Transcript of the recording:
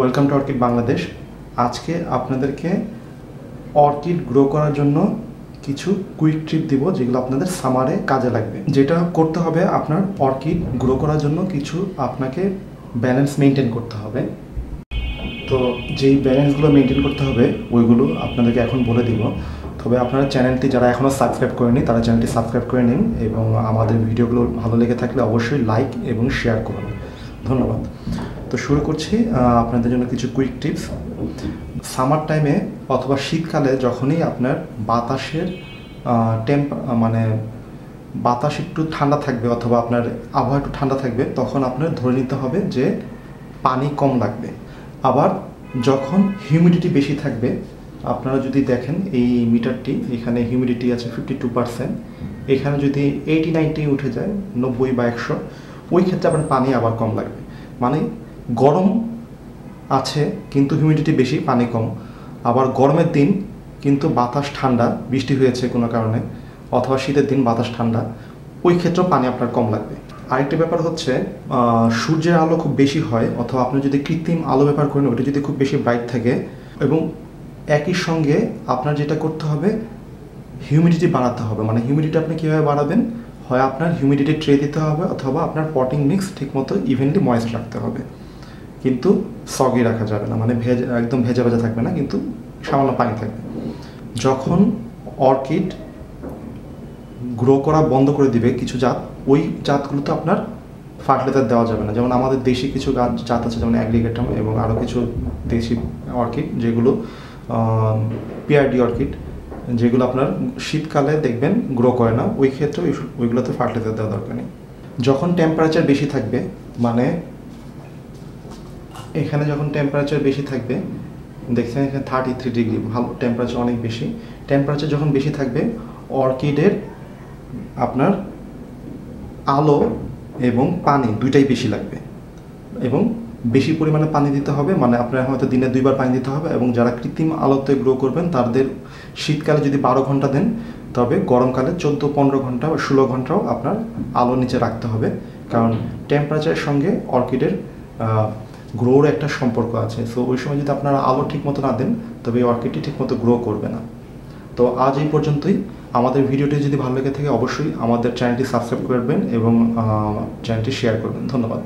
Welcome to orchid Bangladesh. আজকে আপনাদেরকে orchid grow করার জন্য কিছু কুইক ট্রিপ দিব, যেগুলো আপনাদের সামারে কাজে লাগবে। যেটা করতে হবে, আপনার অর্কিড গ্রো করার জন্য কিছু আপনাকে ব্যালেন্স মেনটেন করতে হবে। তো যেই ব্যালেন্সগুলো মেনটেন করতে হবে ওইগুলো আপনাদেরকে এখন বলে দিব। তবে আপনারা চ্যানেলটি যারা এখনও সাবস্ক্রাইব করেনি তারা চ্যানেলটি সাবস্ক্রাইব করে নিন, এবং আমাদের ভিডিওগুলো ভালো লেগে থাকলে অবশ্যই লাইক এবং শেয়ার করুন। ধন্যবাদ। তো শুরু করছি আপনাদের জন্য কিছু কুইক টিপস। সামার টাইমে অথবা শীতকালে যখনই আপনার বাতাসের বাতাস একটু ঠান্ডা থাকবে অথবা আপনার আবহাওয়া একটু ঠান্ডা থাকবে, তখন আপনার ধরে নিতে হবে যে পানি কম লাগবে। আবার যখন হিউমিডিটি বেশি থাকবে, আপনারা যদি দেখেন এই মিটারটি, এখানে হিউমিডিটি আছে 52%, এখানে যদি 80-90 উঠে যায়, 90 বা 100, ওই ক্ষেত্রে আপনার পানি আবার কম লাগবে। মানে গরম আছে কিন্তু হিউমিডিটি বেশি, পানি কম। আবার গরমের দিন কিন্তু বাতাস ঠান্ডা, বৃষ্টি হয়েছে কোনো কারণে, অথবা শীতের দিন বাতাস ঠান্ডা, ওই ক্ষেত্রেও পানি আপনার কম লাগবে। আরেকটা ব্যাপার হচ্ছে, সূর্যের আলো খুব বেশি হয় অথবা আপনি যদি কৃত্রিম আলো ব্যবহার করেন, ওটা যদি খুব বেশি ব্রাইট থাকে, এবং একই সঙ্গে আপনার যেটা করতে হবে, হিউমিডিটি বাড়াতে হবে। মানে হিউমিডিটি আপনি কীভাবে বাড়াবেন? হয় আপনার হিউমিডিটি ট্রে দিতে হবে, অথবা আপনার পটিং মিক্স ঠিকমতো ইভেনলি ময়েস্ট রাখতে হবে, কিন্তু সগি রাখা যাবে না, মানে একদম ভেজা ভেজা থাকবে না, কিন্তু সামান্য পানি থাকবে। যখন অর্কিড গ্রো করা বন্ধ করে দিবে কিছু জাত, ওই জাতগুলোতে আপনার ফার্টিলাইজার দেওয়া যাবে না। যেমন আমাদের দেশি কিছু জাত আছে, যেমন অ্যাগ্রিগেটাম, এবং আরও কিছু দেশি অর্কিড যেগুলো পিআরডি অর্কিড, যেগুলো আপনার শীতকালে দেখবেন গ্রো করে না, ওই ক্ষেত্রে ওইগুলোতে ফার্টিলাইজার দেওয়া দরকার নেই। যখন টেম্পারেচার বেশি থাকবে, মানে এখানে যখন টেম্পারেচার বেশি থাকবে, দেখছেন এখানে 33 ডিগ্রি, ভালো টেম্পারেচার, অনেক বেশি টেম্পারেচার যখন বেশি থাকবে, অর্কিডের আপনার আলো এবং পানি দুইটাই বেশি লাগবে, এবং বেশি পরিমাণে পানি দিতে হবে। মানে আপনার হয়তো দিনে 2 বার পানি দিতে হবে। এবং যারা কৃত্রিম আলোতে গ্রো করবেন তাদের শীতকালে যদি 12 ঘন্টা দেন, তবে গরমকালে 14-15 ঘন্টা বা 16 ঘন্টাও আপনার আলো নিচে রাখতে হবে, কারণ টেম্পারেচারের সঙ্গে অর্কিডের গ্রোর একটা সম্পর্ক আছে। সো ওই সময় যদি আপনারা আলো ঠিকমতো না দেন, তবে এই অর্কিডটি ঠিকমতো গ্রো করবে না। তো আজ এই পর্যন্তই। আমাদের ভিডিওটি যদি ভালো লেগে থাকে অবশ্যই আমাদের চ্যানেলটি সাবস্ক্রাইব করবেন এবং চ্যানেলটি শেয়ার করবেন। ধন্যবাদ।